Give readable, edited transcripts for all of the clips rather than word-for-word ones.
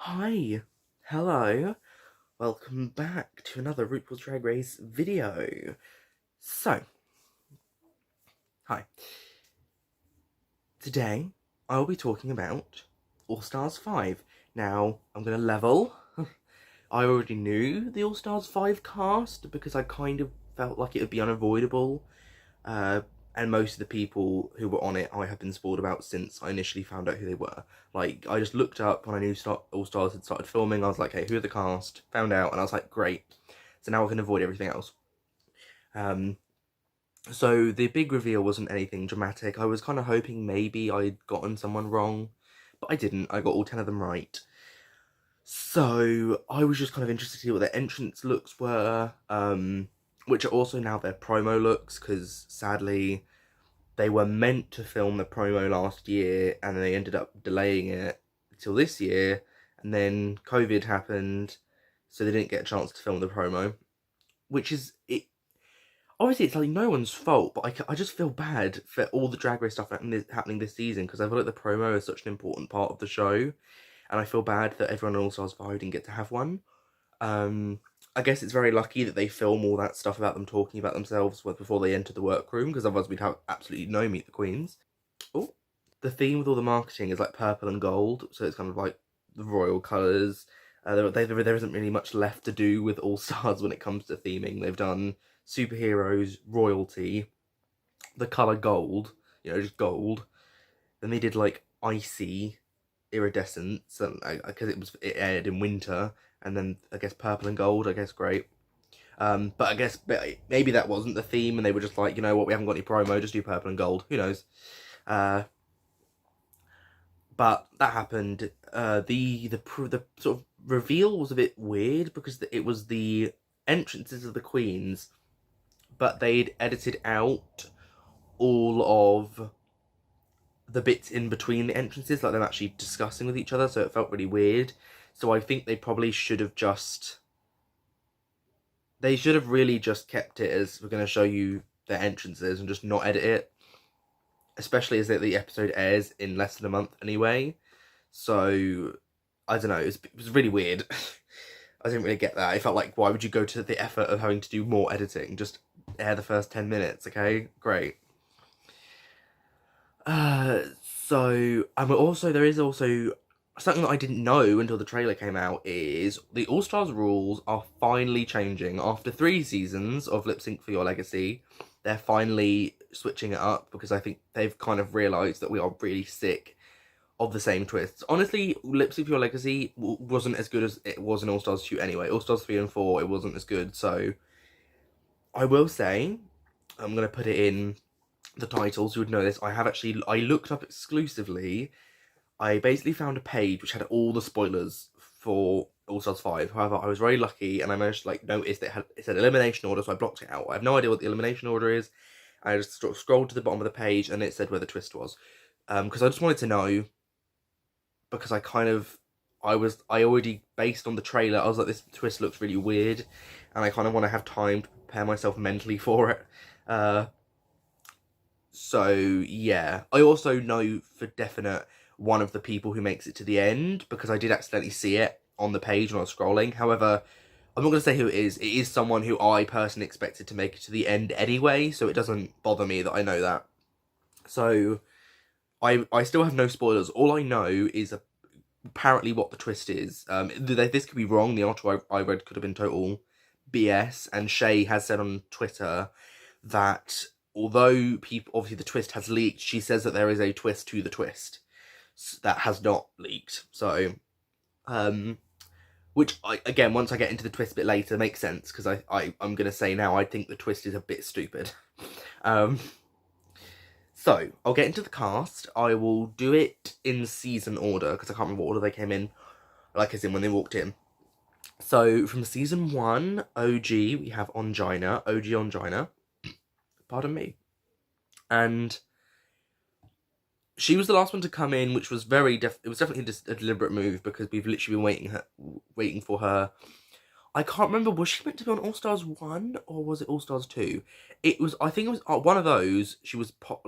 Hi, hello, welcome back to another RuPaul's Drag Race video. So, hi. Today, I will be talking about All Stars 5. Now, I'm gonna level. I already knew the All Stars 5 cast because I kind of felt like it would be unavoidable. And most of the people who were on it I have been spoiled about since I initially found out who they were. Like, I just looked up when I knew All Stars had started filming. I was like, hey, who are the cast? Found out, and I was like, great. So now I can avoid everything else. So the big reveal wasn't anything dramatic. I was kind of hoping maybe I'd gotten someone wrong, but I didn't. I got all 10 of them right. So I was just kind of interested to see what their entrance looks were, which are also now their promo looks, because sadly they were meant to film the promo last year and they ended up delaying it till this year, and then COVID happened, so they didn't get a chance to film the promo, which is it. Obviously, it's like no one's fault, but I just feel bad for all the Drag Race stuff happening this season, because I feel like the promo is such an important part of the show, and I feel bad that everyone on All Stars 5 didn't get to have one. I guess it's very lucky that they film all that stuff about them talking about themselves before they enter the workroom, because otherwise we'd have absolutely no Meet the Queens. Oh, the theme with all the marketing is like purple and gold, so it's kind of like the royal colours. There isn't really much left to do with All Stars when it comes to theming. They've done superheroes, royalty, the colour gold, just gold. Then they did like icy iridescence, because it aired in winter, and then I guess purple and gold. I guess great. But I guess maybe that wasn't the theme, and they were just like, you know what, we haven't got any promo, just do purple and gold. Who knows? But that happened. The sort of reveal was a bit weird because it was the entrances of the queens, but they'd edited out all of the bits in between the entrances, like them actually discussing with each other, so it felt really weird. So I think they probably should have really just kept it as, we're going to show you their entrances, and just not edit it. Especially as the episode airs in less than a month anyway. So, I don't know, it was really weird. I didn't really get that. I felt like, why would you go to the effort of having to do more editing? Just air the first 10 minutes, okay? Great. There is also something that I didn't know until the trailer came out, is the All Stars rules are finally changing. After 3 seasons of Lip Sync for Your Legacy, they're finally switching it up, because I think they've kind of realised that we are really sick of the same twists. Honestly, Lip Sync for Your Legacy wasn't as good as it was in All Stars 2 anyway. All Stars 3 and 4, it wasn't as good, so I will say, I'm going to put it in the titles, you would know this, I looked up exclusively. I basically found a page which had all the spoilers for All Stars 5. However, I was very lucky and I managed to notice that it said elimination order, so I blocked it out. I have no idea what the elimination order is. I just sort of scrolled to the bottom of the page and it said where the twist was. Because I just wanted to know, because I already, based on the trailer, I was like, this twist looks really weird, and I kind of want to have time to prepare myself mentally for it. So, yeah. I also know for definite one of the people who makes it to the end, because I did accidentally see it on the page when I was scrolling. However, I'm not going to say who it is. It is someone who I personally expected to make it to the end anyway, so it doesn't bother me that I know that. So, I still have no spoilers. All I know is apparently what the twist is. This could be wrong. The article I read could have been total BS, and Shea has said on Twitter that although obviously the twist has leaked, she says that there is a twist to the twist that has not leaked. So, which, again, once I get into the twist a bit later, makes sense, because I'm going to say now, I think the twist is a bit stupid. So, I'll get into the cast. I will do it in season order, because I can't remember what order they came in, like as in when they walked in. So, from season 1, OG, we have Ongina, OG Ongina. Pardon me. And she was the last one to come in, which was it was definitely a deliberate move, because we've literally been waiting for her. I can't remember, was she meant to be on All Stars 1 or was it All Stars 2? I think it was one of those. She was I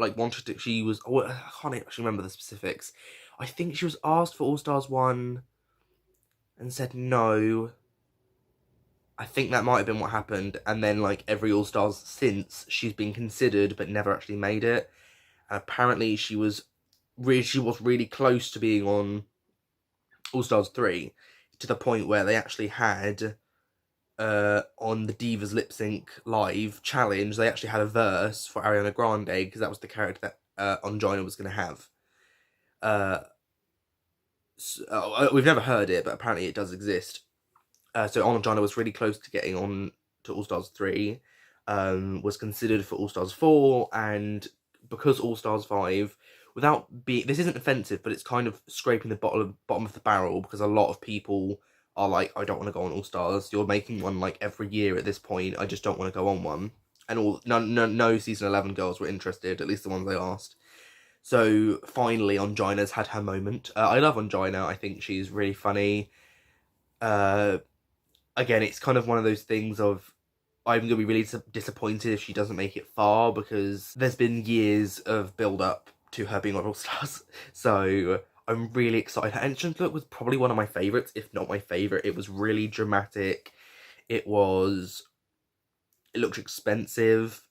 can't actually remember the specifics. I think she was asked for All Stars 1 and said no. I think that might have been what happened. And then, like, every All-Stars since, she's been considered but never actually made it. And apparently she was really close to being on All-Stars 3, to the point where they actually had, on the Divas Lip Sync Live challenge, they actually had a verse for Ariana Grande, because that was the character that Ongina was going to have. We've never heard it, but apparently it does exist. So Ongina was really close to getting on to All-Stars 3, was considered for All-Stars 4, and because All-Stars 5, this isn't offensive, but it's kind of scraping the bottom of the barrel, because a lot of people are like, I don't want to go on All-Stars, you're making one like every year at this point, I just don't want to go on one. And no season 11 girls were interested, at least the ones they asked. So finally Ongina's had her moment. I love Ongina, I think she's really funny. Again, it's kind of one of those things of, I'm going to be really disappointed if she doesn't make it far, because there's been years of build-up to her being on All-Stars. So I'm really excited. Her entrance look was probably one of my favourites, if not my favourite. It was really dramatic. It looked expensive.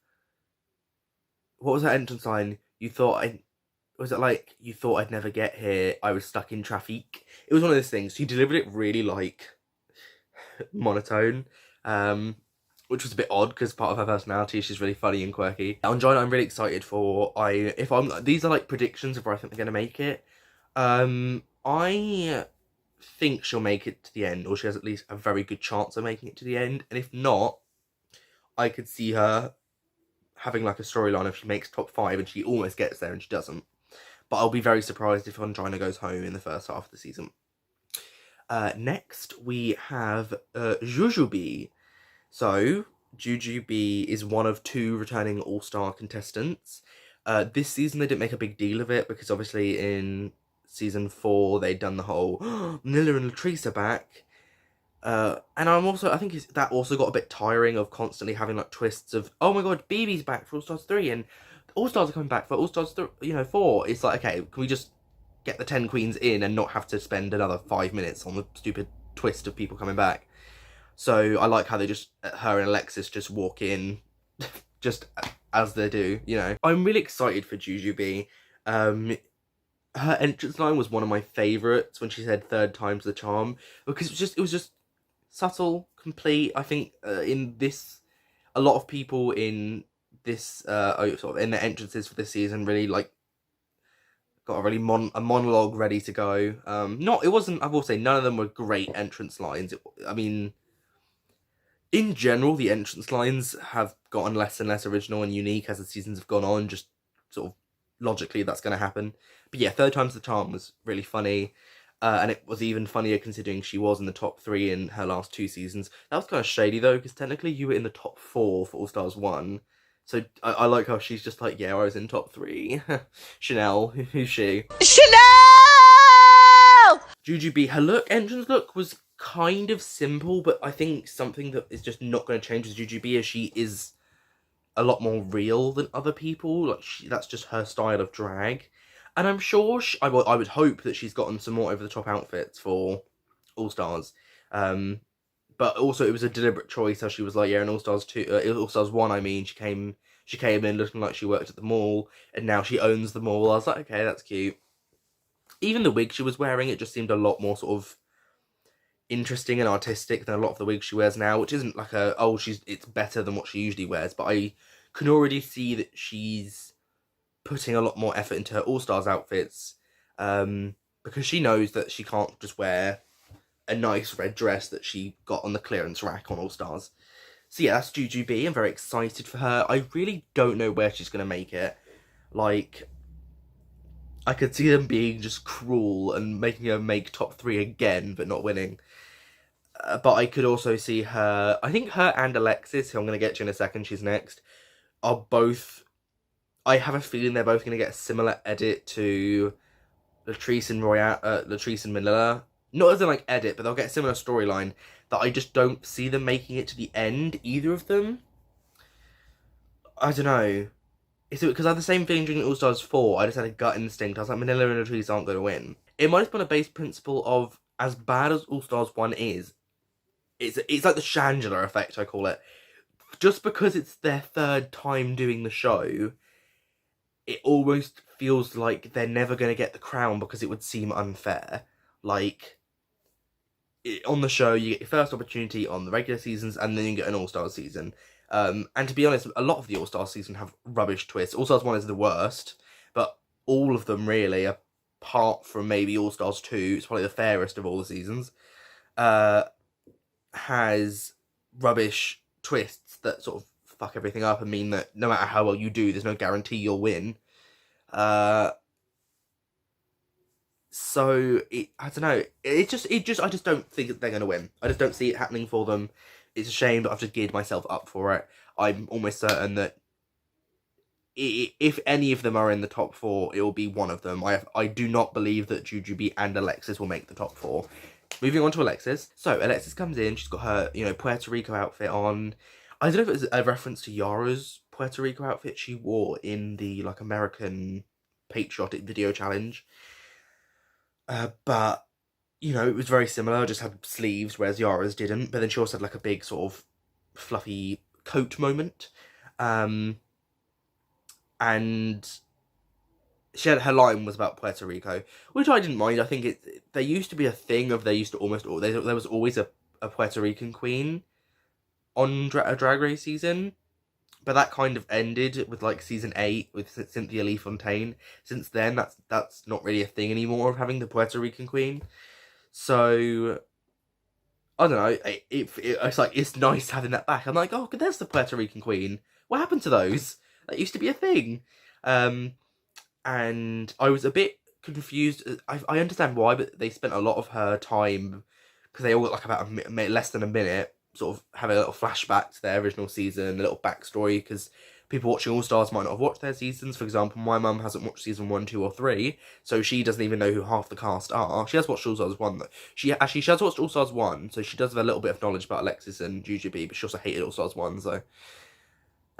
What was her entrance line? You thought I'd never get here, I was stuck in traffic. It was one of those things. She delivered it really, like, monotone, which was a bit odd, because part of her personality, she's really funny and quirky. Ongina, I'm really excited for. These are like predictions of where I think they're going to make it. I think she'll make it to the end, or she has at least a very good chance of making it to the end. And if not, I could see her having like a storyline if she makes top 5 and she almost gets there and she doesn't. But I'll be very surprised if Ongina goes home in the first half of the season. Next, we have Jujubee. So, Jujubee is one of 2 returning All-Star contestants. This season, they didn't make a big deal of it, because obviously in season 4, they'd done the whole, Nilla and Latrice are back. And I think that also got a bit tiring of constantly having, like, twists of, oh my god, BB's back for All-Stars 3, and All-Stars are coming back for All-Stars 4. It's like, okay, can we just get the 10 queens in and not have to spend another 5 minutes on the stupid twist of people coming back? So I like how they her and Alexis just walk in just as they do, you know. I'm really excited for Jujubee. Her entrance line was one of my favourites when she said 3rd time's the charm, because it was just subtle, complete. I think a lot of people in this sort of in the entrances for this season really like got a monologue ready to go. I will say none of them were great entrance lines. I mean, in general, the entrance lines have gotten less and less original and unique as the seasons have gone on. Just sort of logically, that's going to happen. But yeah, 3rd time's the charm was really funny. And it was even funnier considering she was in the top 3 in her last 2 seasons. That was kind of shady though, because technically you were in the top 4 for All-Stars 1. So I like how she's just like, yeah, I was in top 3. Chanel, who's she? Chanel! Jujubee, her entrance look was kind of simple, but I think something that is just not going to change with Jujubee is she is a lot more real than other people. Like, that's just her style of drag. And I'm sure, I would hope that she's gotten some more over-the-top outfits for All-Stars. But also, it was a deliberate choice how she was like, yeah, in All-Stars 2, All-Stars 1, I mean, she came in looking like she worked at the mall, and now she owns the mall. I was like, okay, that's cute. Even the wig she was wearing, it just seemed a lot more sort of interesting and artistic than a lot of the wigs she wears now, which isn't like it's better than what she usually wears, but I can already see that she's putting a lot more effort into her All-Stars outfits, because she knows that she can't just wear a nice red dress that she got on the clearance rack on All-Stars. So yeah, that's Jujubee. I'm very excited for her. I really don't know where she's going to make it. Like, I could see them being just cruel and making her make top 3 again, but not winning. But I could also see her, I think her and Alexis, who I'm going to get to in a second, she's next, are both, I have a feeling they're both going to get a similar edit to Latrice and Manila. Not as in like edit, but they'll get a similar storyline that I just don't see them making it to the end, either of them. I don't know. It's because I had the same feeling during All-Stars 4. I just had a gut instinct. I was like, Manila and Latrice aren't going to win. It might have been a base principle of as bad as All Stars 1 is, it's like the Shangela effect, I call it. Just because it's their third time doing the show, it almost feels like they're never going to get the crown because it would seem unfair. Like, on the show, you get your first opportunity on the regular seasons, and then you get an All-Stars season. And to be honest, a lot of the All-Stars season have rubbish twists. All-Stars 1 is the worst, but all of them really, apart from maybe All-Stars 2, it's probably the fairest of all the seasons, has rubbish twists that sort of fuck everything up and mean that no matter how well you do, there's no guarantee you'll win. So I don't know. I just don't think they're gonna win. I just don't see it happening for them. It's a shame, but I've just geared myself up for it. I'm almost certain that if any of them are in the top 4, it will be one of them. I do not believe that Jujubee and Alexis will make the top 4. Moving on to Alexis. So Alexis comes in. She's got her, Puerto Rico outfit on. I don't know if it was a reference to Yara's Puerto Rico outfit she wore in the American patriotic video challenge. But it was very similar. Just had sleeves, whereas Yara's didn't. But then she also had a big sort of fluffy coat moment. And she had, her line was about Puerto Rico, which I didn't mind. I think there used to be a thing of there was always a Puerto Rican queen on a Drag Race season, but that kind of ended with season 8 with Cynthia Lee Fontaine. Since then, that's not really a thing anymore of having the Puerto Rican queen. So I don't know. It's nice having that back. I'm like, oh, there's the Puerto Rican queen. What happened to those? That used to be a thing. And I was a bit confused. I understand why, but they spent a lot of her time, because they all got about less than a minute, sort of having a little flashback to their original season, a little backstory, because people watching All Stars might not have watched their seasons. For example, my mum hasn't watched season 1, 2, or 3, so she doesn't even know who half the cast are. She has watched All Stars 1, though. She has watched All Stars 1, so she does have a little bit of knowledge about Alexis and Jujubee, but she also hated All Stars 1, so...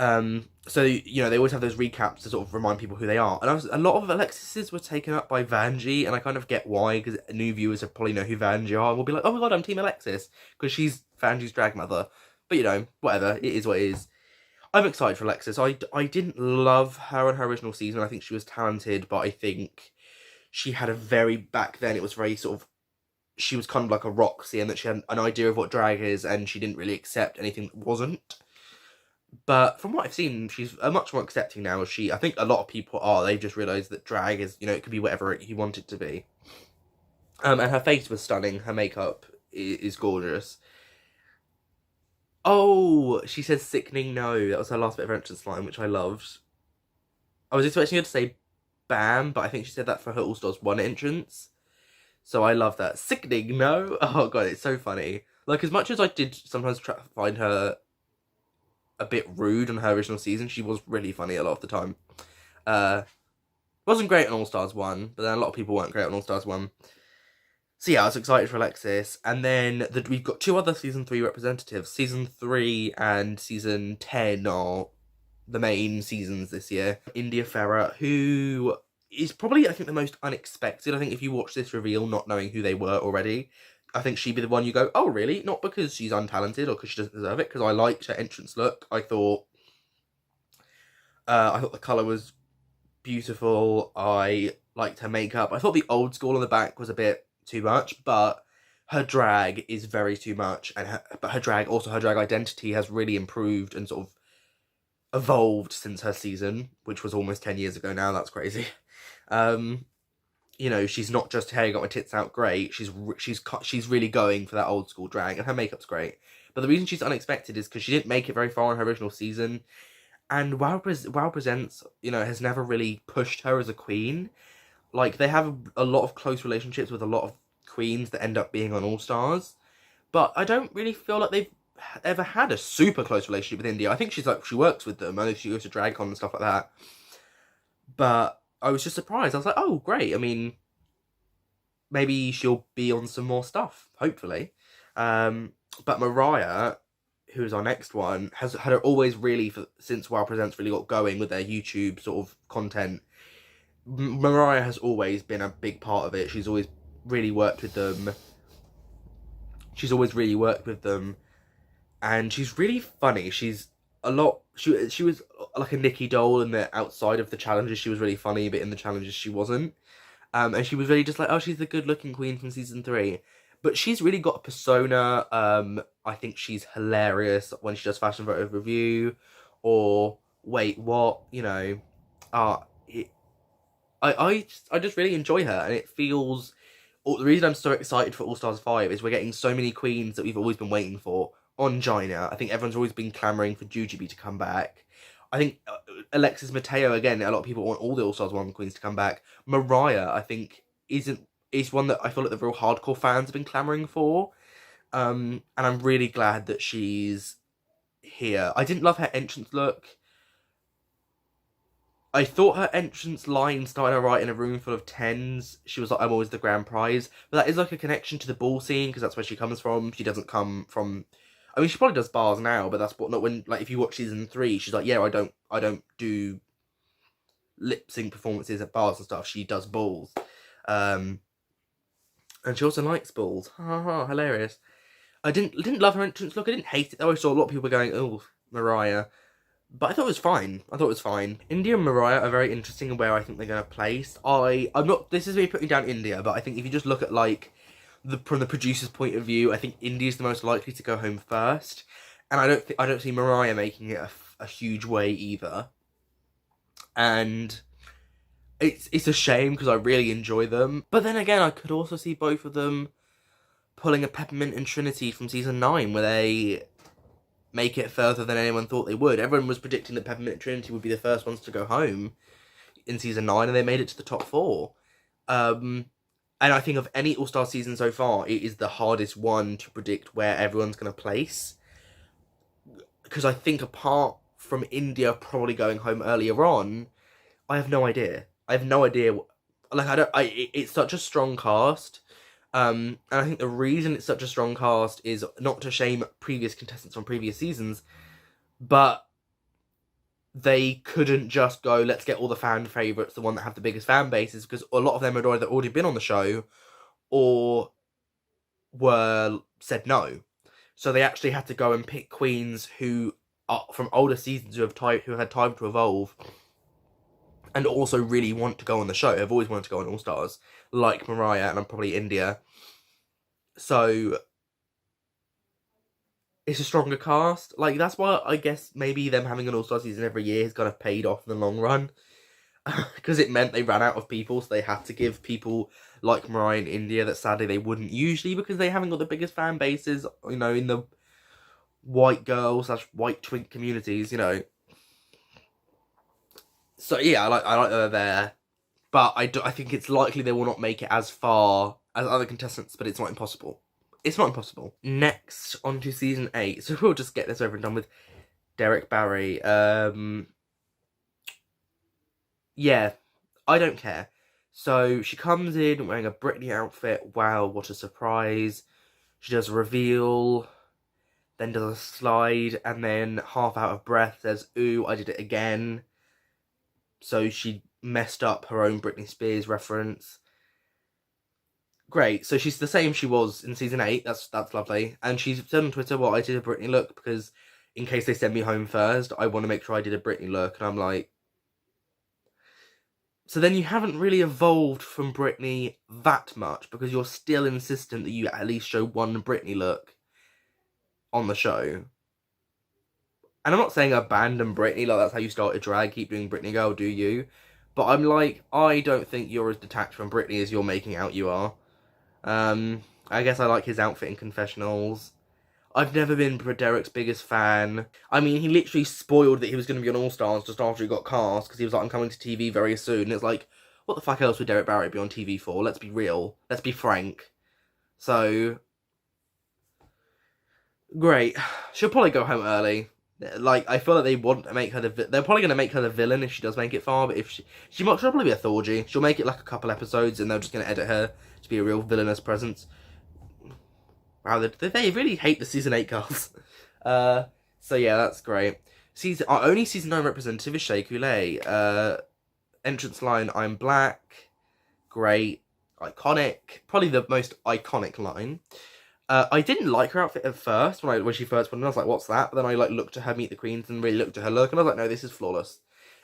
So, they always have those recaps to sort of remind people who they are. And a lot of Alexis's were taken up by Vanjie, and I kind of get why, because new viewers will probably know who Vanjie are, and will be like, oh my god, I'm Team Alexis, because she's Vanjie's drag mother. But, whatever, it is what it is. I'm excited for Alexis. I didn't love her in her original season. I think she was talented, but I think she had back then, it was very sort of, she was kind of like a Roxy, and that she had an idea of what drag is, and she didn't really accept anything that wasn't. But from what I've seen, she's much more accepting now. I think a lot of people are. They've just realised that drag is, it could be whatever you want it to be. And her face was stunning. Her makeup is gorgeous. Oh, she says sickening no. That was her last bit of entrance line, which I loved. I was expecting her to say bam, but I think she said that for her All Stars 1 entrance. So I love that. Sickening no. Oh god, it's so funny. As much as I did sometimes try to find her a bit rude on her original season, she was really funny a lot of the time. Wasn't great on All Stars 1, but then a lot of people weren't great on All Stars 1. So yeah, I was excited for Alexis. And then we've got 2 other Season 3 representatives. Season 3 and Season 10 are the main seasons this year. India Ferrah, who is probably, I think, the most unexpected. I think if you watch this reveal not knowing who they were already, I think she'd be the one you go, oh, really? Not because she's untalented or because she doesn't deserve it, because I liked her entrance look. I thought the colour was beautiful. I liked her makeup. I thought the old school on the back was a bit too much, but her drag is very too much. But her drag identity has really improved and sort of evolved since her season, which was almost 10 years ago now. That's crazy. She's not just, hey, I got my tits out, great. She's really going for that old school drag, and her makeup's great. But the reason she's unexpected is because she didn't make it very far in her original season, and WoW Presents, has never really pushed her as a queen. They have a lot of close relationships with a lot of queens that end up being on All Stars, but I don't really feel like they've ever had a super close relationship with India. I think she works with them. I know she goes to DragCon and stuff like that. But I was just surprised. I was like, oh, great. I mean, maybe she'll be on some more stuff, hopefully. But Mariah, who is our next one, has had her always really, since WoW Presents really got going with their YouTube sort of content, Mariah has always been a big part of it. She's always really worked with them. she's always really worked with them. And she's really funny. She's a lot... She was like a Nikki doll in the outside of the challenges. She was really funny, but in the challenges she wasn't. And she was really just like, oh, she's the good-looking queen from season 3. But she's really got a persona. I think she's hilarious when she does Fashion Photo Review. Or, wait, what? You know. I just really enjoy her. And it feels... The reason I'm so excited for All Stars 5 is we're getting so many queens that we've always been waiting for. Ongina. I think everyone's always been clamouring for Jujubee to come back. I think Alexis, Mateo, again, a lot of people want all the All Stars 1 queens to come back. Mariah, I think, is one that I feel like the real hardcore fans have been clamouring for. And I'm really glad that she's here. I didn't love her entrance look. I thought her entrance line started alright in a room full of 10s. She was like, I'm always the grand prize. But that is like a connection to the ball scene, because that's where she comes from. She doesn't come from... I mean, she probably does bars now, but that's what... Not when... Like, if you watch season 3, she's like, yeah, I don't do lip-sync performances at bars and stuff. She does balls. And she also likes balls. Ha ha ha, hilarious. I didn't love her entrance look. I didn't hate it. I always saw a lot of people going, oh, Mariah. But I thought it was fine. India and Mariah are very interesting in where I think they're going to place. I'm not... This is me putting down India, but I think if you just look at, like, from the producer's point of view, I think India's the most likely to go home first. And I don't see Mariah making it a huge way either. And it's a shame because I really enjoy them. But then again, I could also see both of them pulling a Peppermint and Trinity from season 9, where they make it further than anyone thought they would. Everyone was predicting that Peppermint and Trinity would be the first ones to go home in season 9, and they made it to the top 4. And I think of any All-Star season so far, it is the hardest one to predict where everyone's going to place. Because I think apart from India probably going home earlier on, I have no idea. Like, it's such a strong cast. And I think the reason it's such a strong cast is not to shame previous contestants from previous seasons, but they couldn't just go, let's get all the fan favourites, the one that have the biggest fan bases, because a lot of them had either already been on the show or were said no. So they actually had to go and pick queens who are from older seasons who have had time to evolve and also really want to go on the show. Have always wanted to go on All Stars, like Mariah and probably India. So it's a stronger cast. Like, that's why I guess maybe them having an All-Star season every year has kind of paid off in the long run. Because it meant they ran out of people, so they had to give people like Mariah and India that sadly they wouldn't usually, because they haven't got the biggest fan bases, you know, in the white girl / white twink communities, you know. So yeah, I like that they're there. But I think it's likely they will not make it as far as other contestants, but it's not impossible. It's not impossible. Next, on to season 8. So we'll just get this over and done with. Derrick Barry. Yeah, I don't care. So she comes in wearing a Britney outfit. Wow, what a surprise. She does a reveal, then does a slide, and then half out of breath says, ooh, I did it again. So she messed up her own Britney Spears reference. Great, so she's the same she was in season 8, that's lovely. And she's said on Twitter, well, I did a Britney look because in case they send me home first, I want to make sure I did a Britney look. And I'm like... So then you haven't really evolved from Britney that much, because you're still insistent that you at least show one Britney look on the show. And I'm not saying abandon Britney, like that's how you started drag, keep doing Britney girl, do you? But I'm like, I don't think you're as detached from Britney as you're making out you are. I guess I like his outfit in confessionals. I've never been Derrick's biggest fan. I mean, he literally spoiled that he was going to be on All Stars just after he got cast, because he was like, I'm coming to TV very soon. And it's like, what the fuck else would Derrick Barry be on TV for? Let's be real. Let's be frank. So, great. She'll probably go home early. Like, I feel like they want to make her they're probably going to make her the villain if she does make it far, but if she'll probably be a Thorgy. She'll make it like a couple episodes and they're just going to edit her to be a real villainous presence. Wow, they really hate the season 8 girls. So yeah, that's great. Our only season 9 representative is Shea Coulee. Entrance line, I'm black. Great. Iconic. Probably the most iconic line. I didn't like her outfit at first when she first went in. I was like, "What's that?" But then I like looked at her Meet the Queens and really looked at her look, and I was like, "No, this is flawless."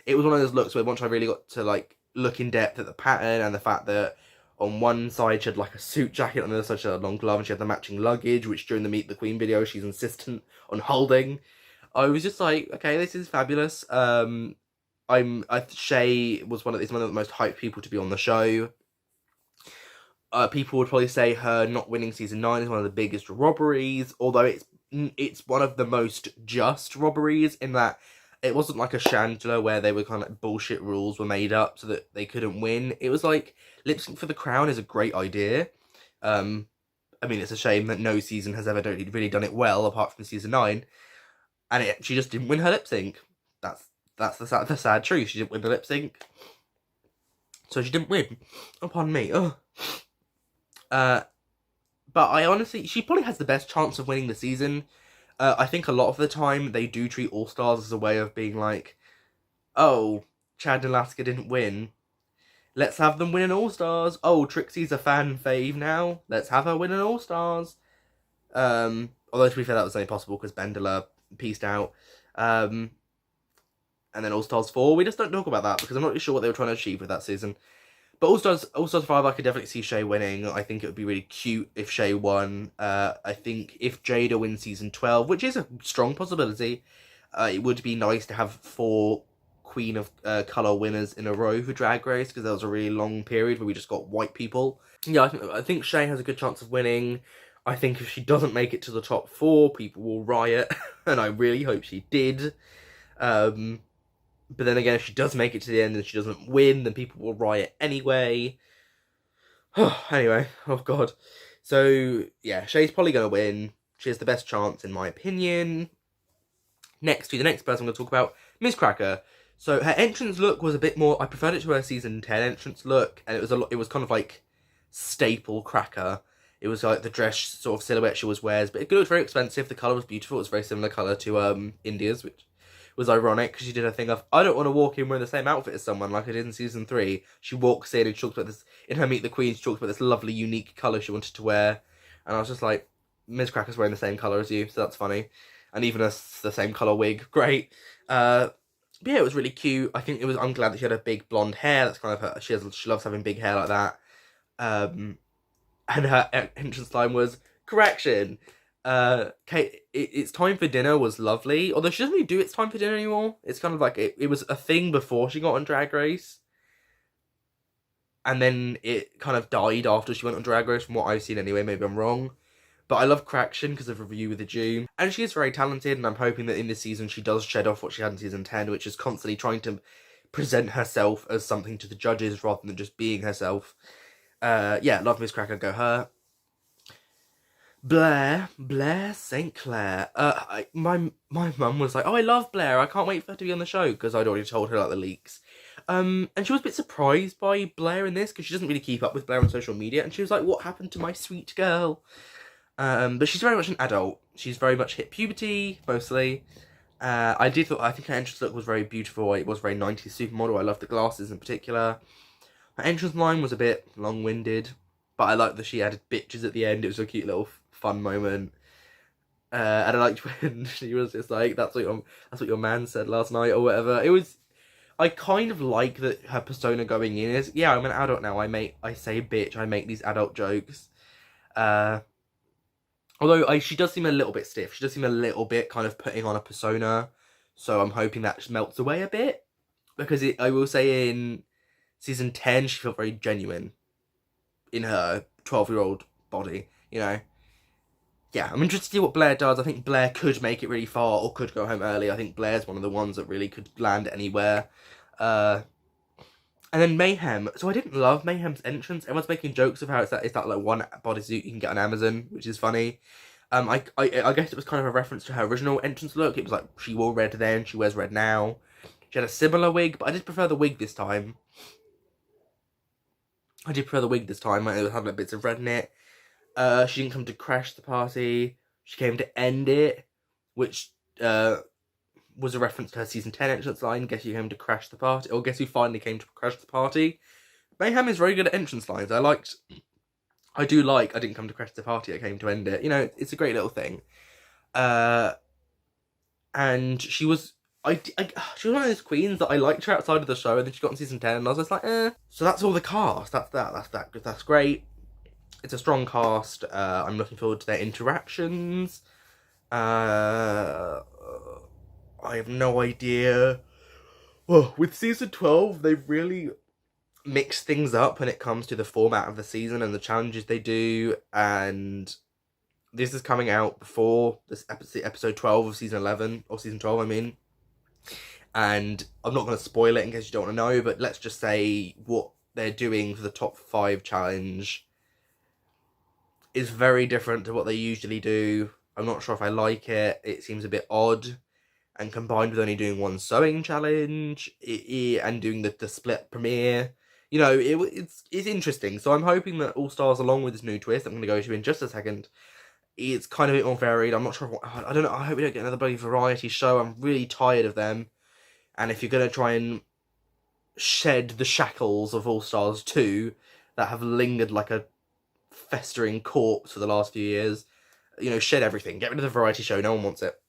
It was one of those looks where once I really got to like look in depth at the pattern and the fact that on one side she had like a suit jacket, on the other side she had a long glove, and she had the matching luggage, which during the Meet the Queen video she's insistent on holding. I was just like, okay, this is fabulous. Shea was one of the most hyped people to be on the show. People would probably say her not winning season 9 is one of the biggest robberies, although it's one of the most just robberies in that it wasn't like a Shangela where they were kind of like bullshit rules were made up so that they couldn't win. It was like lip sync for the crown is a great idea. I mean, it's a shame that no season has ever really done it well apart from season 9, and she just didn't win her lip sync. That's the sad truth. She didn't win the lip sync, so she didn't win. Oh, pardon me. Oh. But I honestly, she probably has the best chance of winning the season. I think a lot of the time they do treat All Stars as a way of being like, oh, Chad and Alaska didn't win. Let's have them win an All Stars. Oh, Trixie's a fan fave now. Let's have her win an All Stars. Although to be fair, that was only possible because Bendela peaced out. And then All Stars 4, we just don't talk about that because I'm not really sure what they were trying to achieve with that season. But All Stars 5, I could definitely see Shea winning. I think it would be really cute if Shea won. I think if Jada wins season 12, which is a strong possibility, it would be nice to have 4 Queen of Colour winners in a row for Drag Race, because there was a really long period where we just got white people. Yeah, I think Shea has a good chance of winning. I think if she doesn't make it to the top 4, people will riot, and I really hope she did. But then again, if she does make it to the end and she doesn't win, then people will riot anyway. Anyway, oh god. So, yeah, Shea's probably going to win. She has the best chance, in my opinion. The next person I'm going to talk about, Miss Cracker. So, her entrance look was a bit more... I preferred it to her season 10 entrance look, and it was kind of like staple Cracker. It was like the dress sort of silhouette she always wears, but it looked very expensive. The colour was beautiful. It was very similar colour to India's, which was ironic because she did a thing of, I don't want to walk in wearing the same outfit as someone like I did in season 3. She walks in and she talks about this, in her Meet the Queen, she talks about this lovely, unique colour she wanted to wear. And I was just like, Ms. Cracker's wearing the same colour as you, so that's funny. And even the same colour wig, great. But yeah, it was really cute. I'm glad that she had a big blonde hair. That's kind of her, she loves having big hair like that. And her entrance line was, correction. Kate, it's time for dinner was lovely. Although she doesn't really do it's time for dinner anymore. It's kind of like, it was a thing before she got on Drag Race. And then it kind of died after she went on Drag Race, from what I've seen anyway. Maybe I'm wrong. But I love Correction because of Review with the Jew. And she is very talented, and I'm hoping that in this season she does shed off what she had in season 10, which is constantly trying to present herself as something to the judges rather than just being herself. Yeah, love Miss Cracker, go her. Blair St. Clair. My mum was like, oh, I love Blair. I can't wait for her to be on the show, because I'd already told her about the leaks. And she was a bit surprised by Blair in this, because she doesn't really keep up with Blair on social media, and she was like, what happened to my sweet girl? But she's very much an adult. She's very much hit puberty, mostly. I think her entrance look was very beautiful. It was very 90s supermodel. I love the glasses in particular. Her entrance line was a bit long-winded, but I liked that she added bitches at the end. It was a cute little fun moment. And I liked when she was just like, that's what your man said last night, or whatever. I kind of like that her persona going in is, yeah, I'm an adult now. I say bitch. I make these adult jokes. Although she does seem a little bit stiff. She does seem a little bit kind of putting on a persona. So I'm hoping that just melts away a bit. Because I will say in season 10, she felt very genuine in her 12-year-old body, you know. Yeah, I'm interested to see what Blair does. I think Blair could make it really far or could go home early. I think Blair's one of the ones that really could land anywhere. And then Mayhem. So I didn't love Mayhem's entrance. Everyone's making jokes of how it's that like one bodysuit you can get on Amazon, which is funny. I guess it was kind of a reference to her original entrance look. It was like she wore red then, she wears red now. She had a similar wig, but I did prefer the wig this time. It was having like bits of red in it. She didn't come to crash the party. She came to end it, which was a reference to her season 10 entrance line. Guess who came to crash the party? Or guess who finally came to crash the party? Mayhem is very good at entrance lines. I liked I do like I didn't come to crash the party, I came to end it. You know, it's a great little thing. And she was she was one of those queens that I liked her outside of the show, and then she got in season 10 and I was just like, eh. So that's all the cast. That's great. It's a strong cast. I'm looking forward to their interactions. I have no idea. Oh, with season 12, they've really mixed things up when it comes to the format of the season and the challenges they do, and this is coming out before this episode 12 of season 11, or season 12, I mean. And I'm not going to spoil it in case you don't want to know, but let's just say what they're doing for the top 5 challenge is very different to what they usually do. I'm not sure if I like it. It seems a bit odd. And combined with only doing one sewing challenge and doing the split premiere, you know, it's interesting. So I'm hoping that All Stars, along with this new twist I'm going to go to in just a second, it's kind of a bit more varied. I'm not sure I don't know. I hope we don't get another bloody variety show. I'm really tired of them. And if you're going to try and shed the shackles of All Stars 2 that have lingered like a festering corpse for the last few years, you know, shed everything. Get rid of the variety show. No one wants it.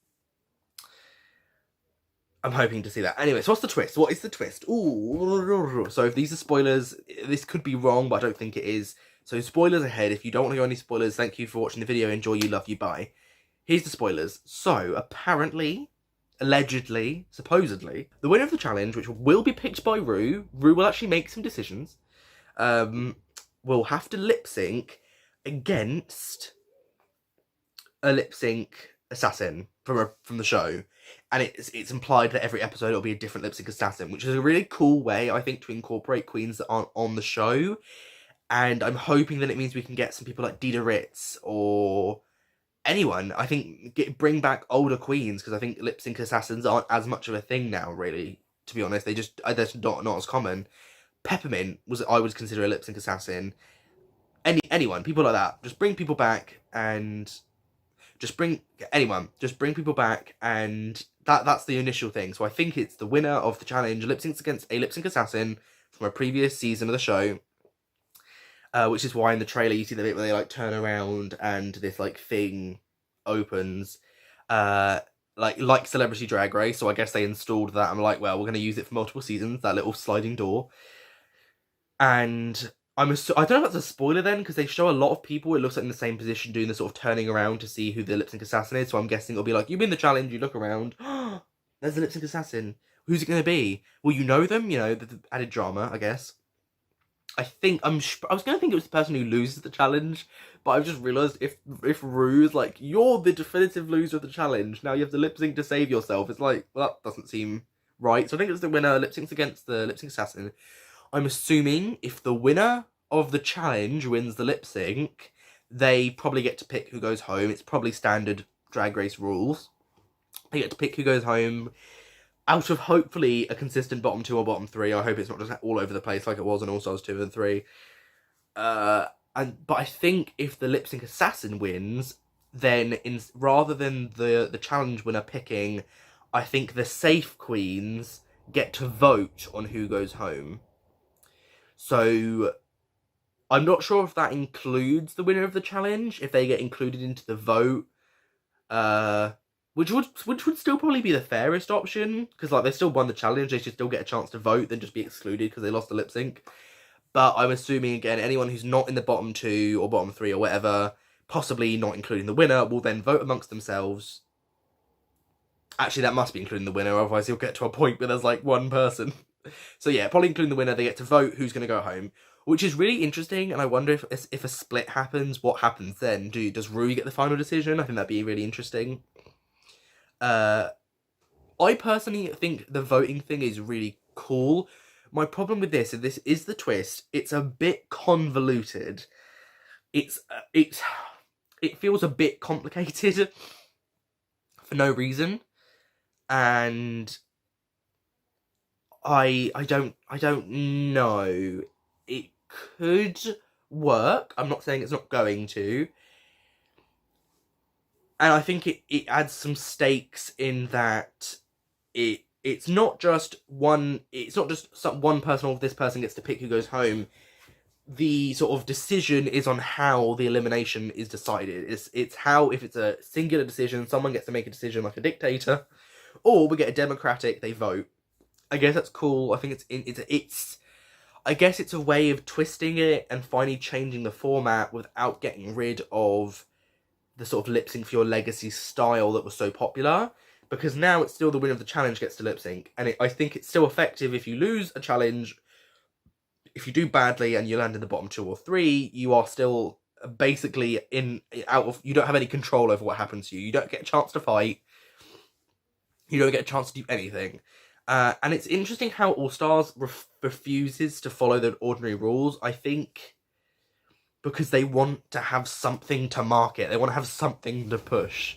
I'm hoping to see that. Anyway, so what's the twist? What is the twist? Ooh. So if these are spoilers, this could be wrong, but I don't think it is. So spoilers ahead. If you don't want to go any spoilers, thank you for watching the video. Enjoy, you, love you, bye. Here's the spoilers. So apparently, allegedly, supposedly, the winner of the challenge, which will be picked by Ru will actually make some decisions, will have to lip sync against a lip sync assassin from the show. And it's implied that every episode it'll be a different lip sync assassin, which is a really cool way, I think, to incorporate queens that aren't on the show. And I'm hoping that it means we can get some people like Dita Ritz or anyone. I think bring back older queens, because I think lip sync assassins aren't as much of a thing now, really, to be honest. They're not as common. Peppermint I would consider a lip sync assassin. Anyone, people like that. Just bring people back and just bring anyone. Just bring people back, and that's the initial thing. So I think it's the winner of the challenge lip syncs against a lip sync assassin from a previous season of the show. Which is why in the trailer you see the bit where they like turn around and this like thing opens, like Celebrity Drag Race. So I guess they installed that. I'm like, well, we're going to use it for multiple seasons. That little sliding door. And I don't know if that's a spoiler then, because they show a lot of people, it looks like in the same position, doing the sort of turning around to see who the lip sync assassin is. So I'm guessing it'll be like, you win the challenge, you look around, there's the lip sync assassin. Who's it going to be? Will you know them? You know, the added drama, I guess. I was going to think it was the person who loses the challenge, but I've just realised if Ru's like, you're the definitive loser of the challenge, now you have to lip sync to save yourself, it's like, well, that doesn't seem right. So I think it's the winner lip syncs against the lip sync assassin. I'm assuming if the winner of the challenge wins the lip sync, they probably get to pick who goes home. It's probably standard Drag Race rules. They get to pick who goes home out of hopefully a consistent bottom 2 or bottom 3. I hope it's not just all over the place like it was in All Stars 2 and 3. But I think if the lip sync assassin wins, then rather than the challenge winner picking, I think the safe queens get to vote on who goes home. So I'm not sure if that includes the winner of the challenge, if they get included into the vote. Which would still probably be the fairest option, because like they still won the challenge, they should still get a chance to vote than just be excluded because they lost the lip sync. But I'm assuming again, anyone who's not in the bottom 2 or bottom 3 or whatever, possibly not including the winner, will then vote amongst themselves. Actually, that must be including the winner, otherwise you'll get to a point where there's like one person. So yeah, probably including the winner, they get to vote who's going to go home, which is really interesting. And I wonder if a split happens, what happens then? Does Ru get the final decision? I think that'd be really interesting. I personally think the voting thing is really cool. My problem with this, and this is the twist, it's a bit convoluted. It feels a bit complicated for no reason, and I don't know. It could work. I'm not saying it's not going to. And I think it adds some stakes in that it's not just one person or this person gets to pick who goes home. the sort of decision is on how the elimination is decided. It's how, if it's a singular decision, someone gets to make a decision like a dictator, or we get a democratic, they vote. I guess that's cool. I think it's I guess it's a way of twisting it and finally changing the format without getting rid of the sort of lip sync for your legacy style that was so popular. Because now it's still the winner of the challenge gets to lip sync, and I think it's still effective if you lose a challenge. If you do badly and you land in the bottom 2 or 3, you are still basically you don't have any control over what happens to you. You don't get a chance to fight. You don't get a chance to do anything. And it's interesting how All Stars refuses to follow the ordinary rules. I think because they want to have something to market. They want to have something to push.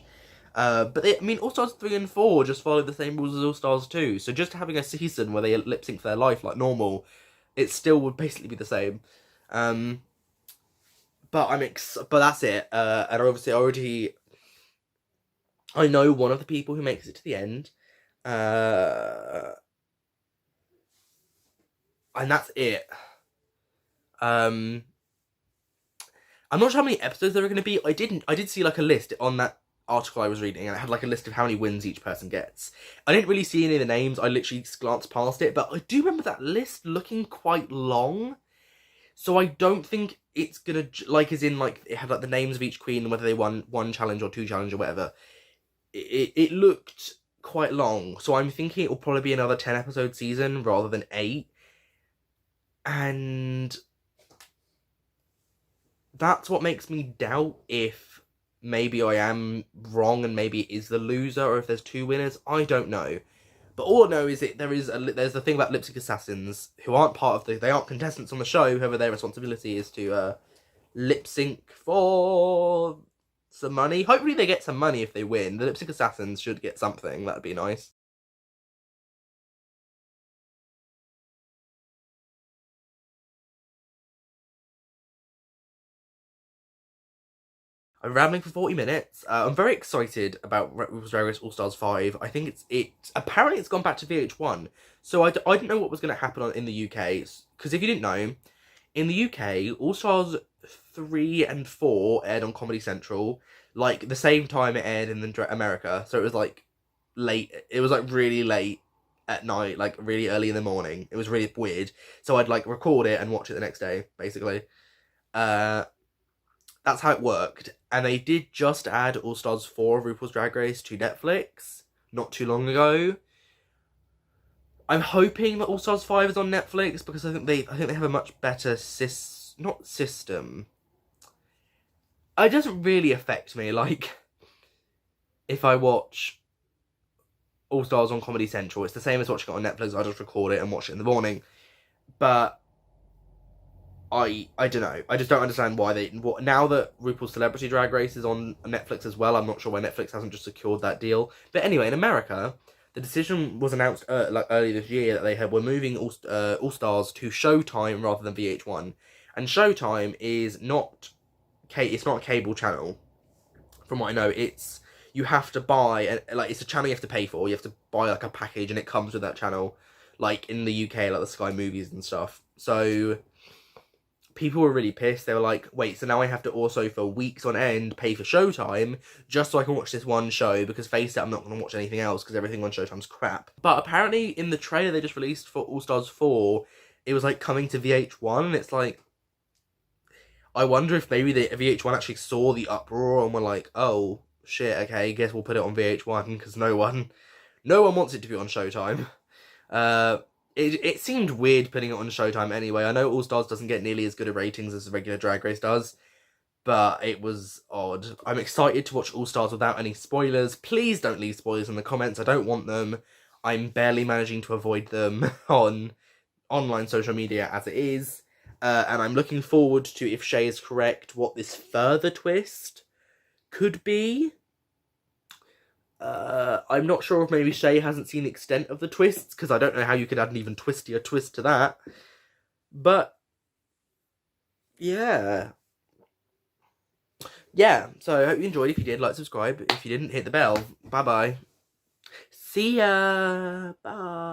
But All Stars 3 and 4 just follow the same rules as All Stars 2. So just having a season where they lip sync for their life like normal, it still would basically be the same. But that's it. And obviously I know one of the people who makes it to the end. And that's it. I'm not sure how many episodes there are going to be. I did see like a list on that article I was reading, and it had like a list of how many wins each person gets. I didn't really see any of the names. I literally glanced past it, but I do remember that list looking quite long. So I don't think it's gonna, like, as in like it had like the names of each queen and whether they won 1 challenge or 2 challenge or whatever. It looked quite long, so I'm thinking it will probably be another 10 episode season rather than 8. And that's what makes me doubt if maybe I am wrong and maybe it is the loser, or if there's 2 winners. I don't know. But all I know is that there's the thing about lip sync assassins who aren't they aren't contestants on the show. However, their responsibility is to lip sync for some money. Hopefully they get some money if they win. The lip sync assassins should get something. That'd be nice. I'm rambling for 40 minutes. I'm very excited about RuPaul's Drag Race All Stars 5. I think apparently it's gone back to VH1. So I didn't know what was going to happen in the UK. Because if you didn't know, in the UK, All Stars 3 and 4 aired on Comedy Central, like the same time it aired in America. So it was like late. It was like really late at night, like really early in the morning. It was really weird. So I'd like record it and watch it the next day, basically. That's how it worked. And they did just add All Stars 4 of RuPaul's Drag Race to Netflix not too long ago. I'm hoping that All Stars 5 is on Netflix because I think they have a much better system. It doesn't really affect me. Like, if I watch All Stars on Comedy Central, it's the same as watching it on Netflix. I just record it and watch it in the morning. But I don't know. I just don't understand why now that RuPaul's Celebrity Drag Race is on Netflix as well. I'm not sure why Netflix hasn't just secured that deal. But anyway, in America, the decision was announced early this year that were moving All Stars to Showtime rather than VH1. And Showtime is not it's not a cable channel. From what I know, you have to buy it's a channel you have to pay for. You have to buy like a package and it comes with that channel. Like in the UK, like the Sky Movies and stuff. So people were really pissed. They were like, wait, so now I have to also, for weeks on end, pay for Showtime just so I can watch this one show, because face it, I'm not going to watch anything else because everything on Showtime's crap. But apparently in the trailer they just released for All Stars 4, it was like coming to VH1, and it's like, I wonder if maybe the VH1 actually saw the uproar and were like, oh, shit, okay, guess we'll put it on VH1 because no one wants it to be on Showtime. It seemed weird putting it on Showtime anyway. I know All Stars doesn't get nearly as good a ratings as the regular Drag Race does, but it was odd. I'm excited to watch All Stars without any spoilers. Please don't leave spoilers in the comments. I don't want them. I'm barely managing to avoid them on online social media as it is. And I'm looking forward to, if Shea is correct, what this further twist could be. I'm not sure if maybe Shea hasn't seen the extent of the twists, because I don't know how you could add an even twistier twist to that. But yeah, so I hope you enjoyed. If you did, like, subscribe. If you didn't, hit the bell. Bye bye. See ya. Bye.